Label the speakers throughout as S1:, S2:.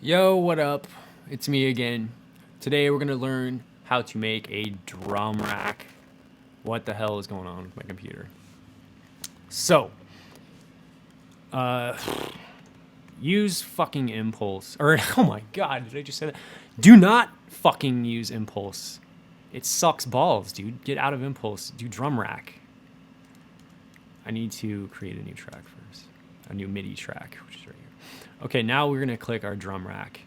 S1: Yo, what up? It's me again. Today we're gonna learn how to make a drum rack. What the hell is going on with my computer? So, use fucking Impulse. Or, oh my god, did I just say that? Do not fucking use Impulse. It sucks balls, dude. Get out of Impulse. Do drum rack. I need to create a new track first. A new MIDI track, which is right here. Okay, now we're gonna click our drum rack.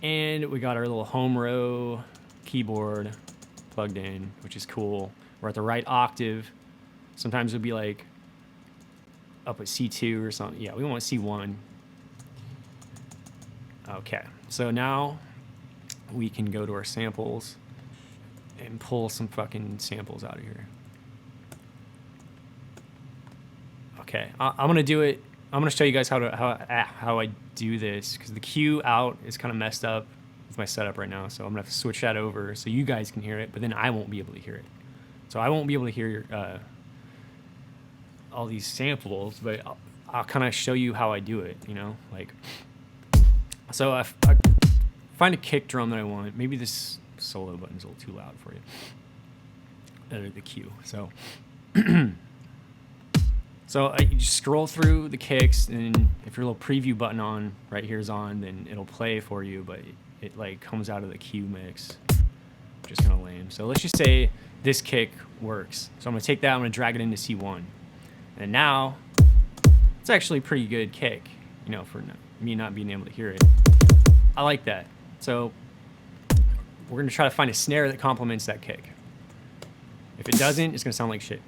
S1: And we got our little home row keyboard plugged in, which is cool. We're at the right octave. Sometimes it'll be like up at C2 or something. Yeah, we want C1. Okay, so now we can go to our samples and pull some fucking samples out of here. Okay, I'm gonna do it. I'm gonna show you guys how I do this because the cue out is kind of messed up with my setup right now. So I'm gonna have to switch that over so you guys can hear it, but then I won't be able to hear it. So I won't be able to hear all these samples, but I'll kind of show you how I do it. You know, like so I find a kick drum that I want. Maybe this solo button's a little too loud for you. The cue. So. So you just scroll through the kicks, and if your little preview button on right here is on, then it'll play for you, but it like comes out of the cue mix, which is kind of lame. So let's just say this kick works. So I'm gonna take that, I'm gonna drag it into C1. And now, it's actually a pretty good kick, you know, for me not being able to hear it. I like that. So we're gonna try to find a snare that complements that kick. If it doesn't, it's gonna sound like shit.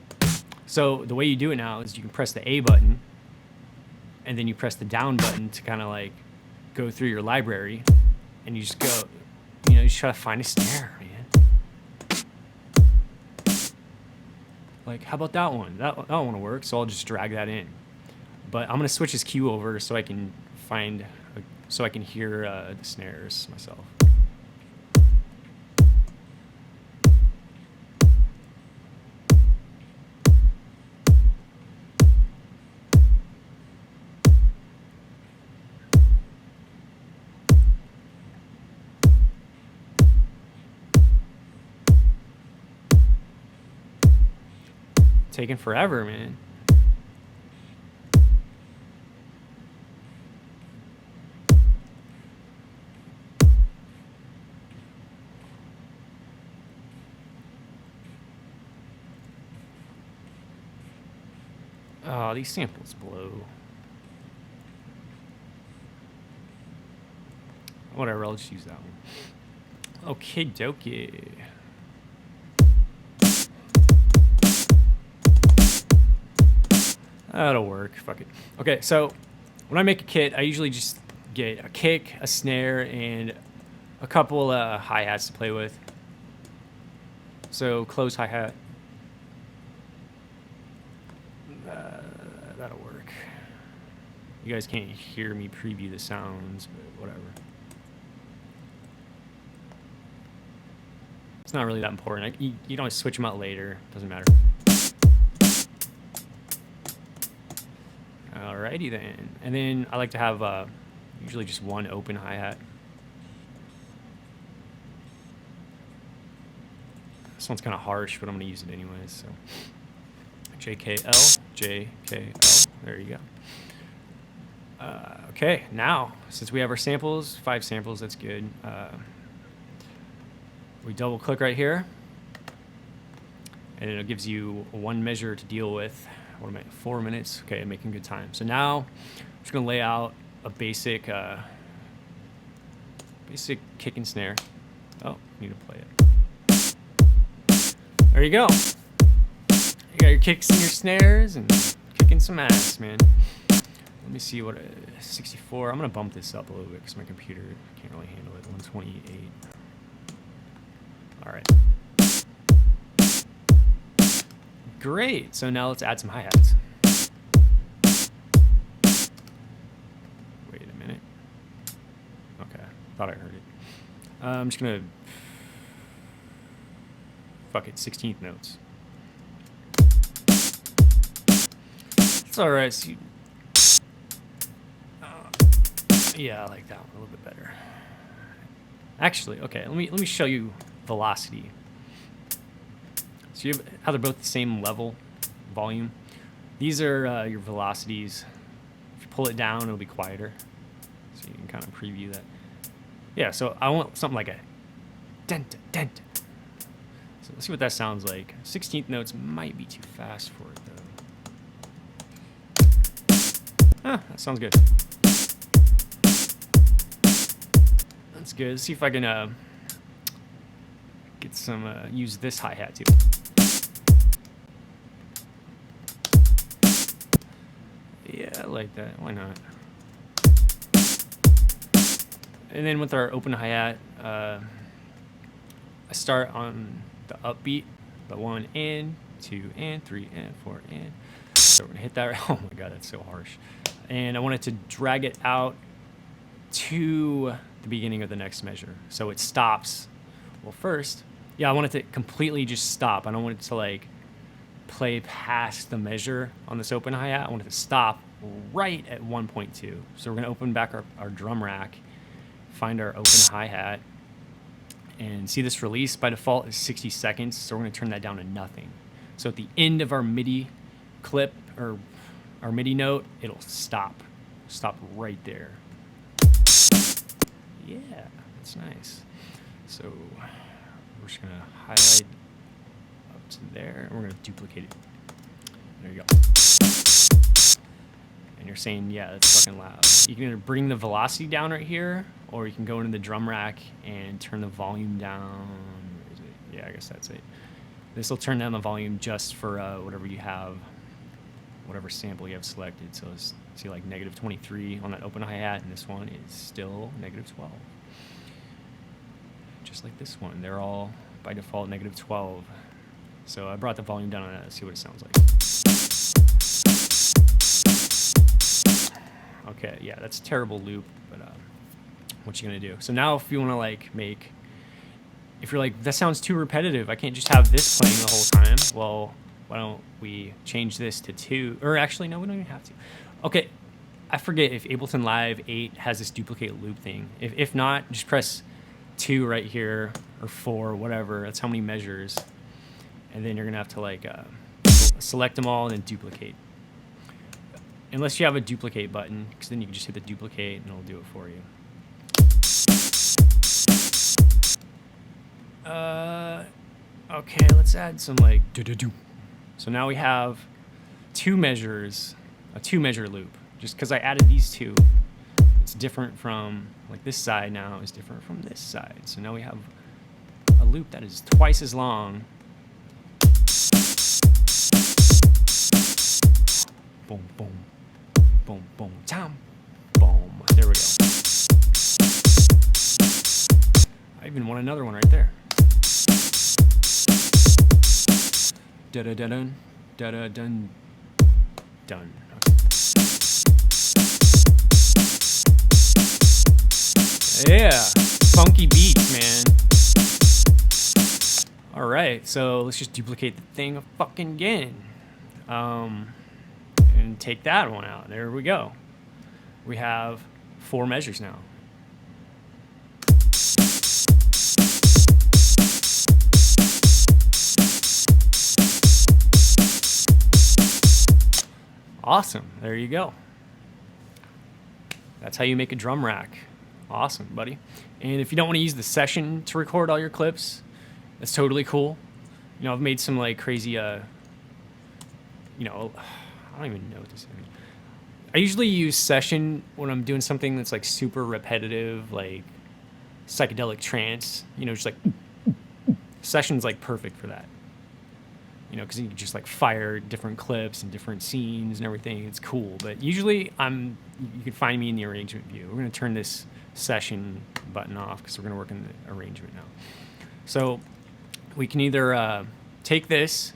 S1: So the way you do it now is you can press the A button and then you press the down button to kind of like go through your library and you just go, you know, you just try to find a snare, man. Like, how about that one? That one will work, so I'll just drag that in. But I'm going to switch this cue over so I can hear the snares myself. Taking forever, man. Oh, these samples blow. Whatever, I'll just use that one. Okie dokie. That'll work. Fuck it. Okay, so when I make a kit, I usually just get a kick, a snare, and a couple hi-hats to play with. So close hi-hat. That'll work. You guys can't hear me preview the sounds, but whatever. It's not really that important. You can always switch them out later. Doesn't matter. Alrighty then. And then I like to have usually just one open hi-hat. This one's kind of harsh, but I'm going to use it anyways. So JKL, JKL. There you go. Okay, now, since we have our samples, 5 samples, that's good. We double click right here. And it gives you one measure to deal with. What am I, 4 minutes? Okay, I'm making good time. So now I'm just gonna lay out a basic kick and snare. Oh, need to play it. There you go. You got your kicks and your snares and kicking some ass, man. Let me see what 64. I'm gonna bump this up a little bit because my computer can't really handle it. 128. All right. Great. So now let's add some hi-hats. Wait a minute. Okay. Thought I heard it. I'm just going to... Fuck it. 16th notes. It's alright. So Yeah, I like that one a little bit better. Actually, okay, let me show you velocity. So you have how they're both the same level, volume. These are your velocities. If you pull it down, it'll be quieter. So you can kind of preview that. Yeah, so I want something like a dent, dent. So let's see what that sounds like. 16th notes might be too fast for it though. Ah, that sounds good. That's good. Let's see if I can get some, use this hi-hat too. Yeah, I like that. Why not? And then with our open hi-hat, I start on the upbeat, the 1 and 2 and 3 and 4 and. So we're gonna hit that. Oh my god, that's so harsh. And I want it to drag it out to the beginning of the next measure. So it stops. Well, first, yeah, I want it to completely just stop. I don't want it to like play past the measure on this open hi-hat. I want it to stop right at 1.2. So we're gonna open back our drum rack, find our open hi-hat, and see this release by default is 60 seconds. So we're gonna turn that down to nothing. So at the end of our MIDI clip or our MIDI note, it'll stop right there. Yeah, that's nice. So we're just gonna highlight up to there, and we're gonna duplicate it. There you go. And you're saying, yeah, that's fucking loud. You can either bring the velocity down right here, or you can go into the drum rack and turn the volume down. Where is it? Yeah, I guess that's it. This will turn down the volume just for whatever you have, whatever sample you have selected. So let's see, like -23 on that open hi-hat, and this one is still -12. Just like this one, they're all by default -12. So I brought the volume down on that. Let's see what it sounds like. Okay, yeah, that's a terrible loop, but what you gonna do? So now if you wanna like make, if you're like, that sounds too repetitive, I can't just have this playing the whole time. Well, why don't we change this to 2? Or actually, no, we don't even have to. Okay, I forget if Ableton Live 8 has this duplicate loop thing. If not, just press 2 right here, or 4, whatever. That's how many measures. And then you're gonna have to like select them all and then duplicate. Unless you have a duplicate button, because then you can just hit the duplicate and it'll do it for you. Okay, let's add some like do-do-do. So now we have 2 measures, a 2-measure loop. Just because I added these 2, it's different from, like this side now is different from this side. So now we have a loop that is twice as long. Boom, boom, boom, boom, tam, boom. There we go. I even want another one right there. Da-da-da-dun, da-da-dun, done. Okay. Yeah, funky beats, man. All right, so let's just duplicate the thing fucking again. And take that one out. There we go. We have 4 measures now. Awesome. There you go. That's how you make a drum rack. Awesome, buddy. And if you don't want to use the session to record all your clips, that's totally cool. You know, I've made some like crazy, you know, I don't even know what this is. I usually use session when I'm doing something that's like super repetitive, like psychedelic trance, you know, just like session's like perfect for that. You know, because you can just like fire different clips and different scenes and everything. It's cool. But usually you can find me in the arrangement view. We're going to turn this session button off because we're going to work in the arrangement now. So we can either take this,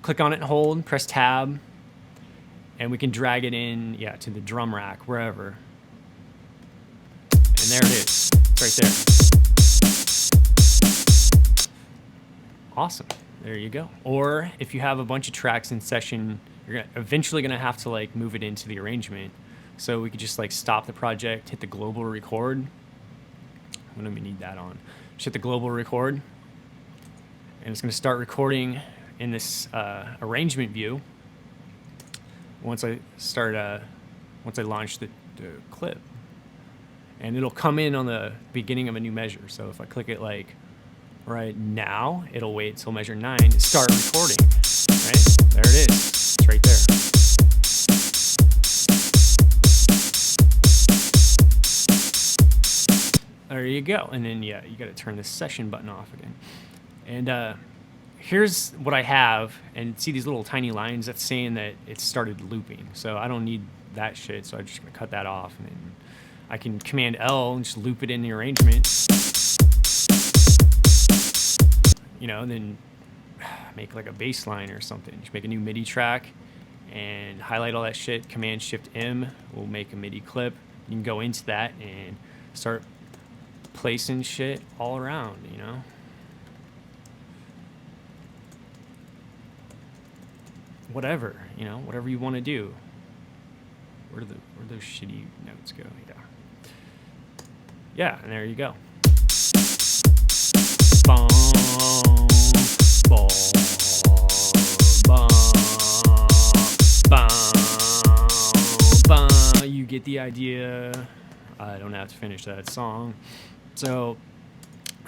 S1: click on it and hold, press tab, and we can drag it in, yeah, to the drum rack, wherever. And there it is. It's right there. Awesome. There you go. Or if you have a bunch of tracks in session, you're eventually going to have to like move it into the arrangement. So we could just like stop the project, hit the global record. We don't even need that on. Just hit the global record, and it's going to start recording in this arrangement view. Once I launch the clip, and it'll come in on the beginning of a new measure. So if I click it like right now, it'll wait till measure 9 to start recording. Right there it is. It's right there. There you go. And then, yeah, you got to turn this session button off again. And here's what I have. And see these little tiny lines? That's saying that it started looping. So I don't need that shit. So I'm just going to cut that off. And then I can Command L and just loop it in the arrangement. You know, and then make like a bass line or something. Just make a new MIDI track and highlight all that shit. Command Shift M will make a MIDI clip. You can go into that and start placing shit all around, you know. Whatever, you know, whatever you want to do. Where'd those shitty notes go? Yeah, and there you go. Boom, boom, boom, boom, boom. You get the idea. I don't have to finish that song. So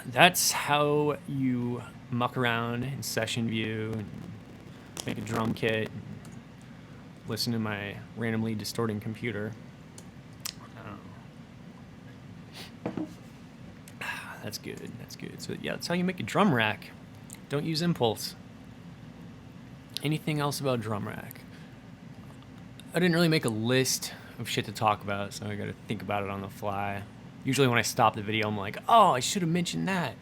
S1: that's how you muck around in session view and make a drum kit, listen to my randomly distorting computer. That's good. That's good. So yeah, that's how you make a drum rack. Don't use Impulse. Anything else about drum rack? I didn't really make a list of shit to talk about, so I got to think about it on the fly. Usually when I stop the video, I'm like, oh, I should have mentioned that.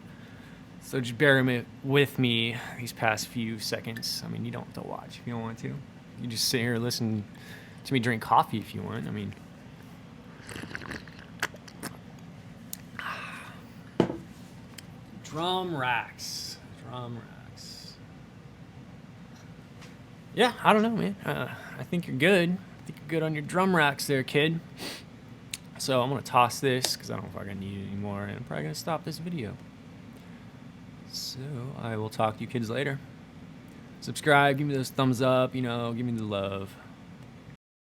S1: So just bear with me these past few seconds. I mean, you don't have to watch if you don't want to. You can just sit here and listen to me drink coffee if you want. I mean, drum racks. Yeah, I don't know, man. I think you're good. I think you're good on your drum racks there, kid. So I'm going to toss this because I don't fucking need it anymore. And I'm probably going to stop this video. So I will talk to you kids later. Subscribe, give me those thumbs up, you know, give me the love.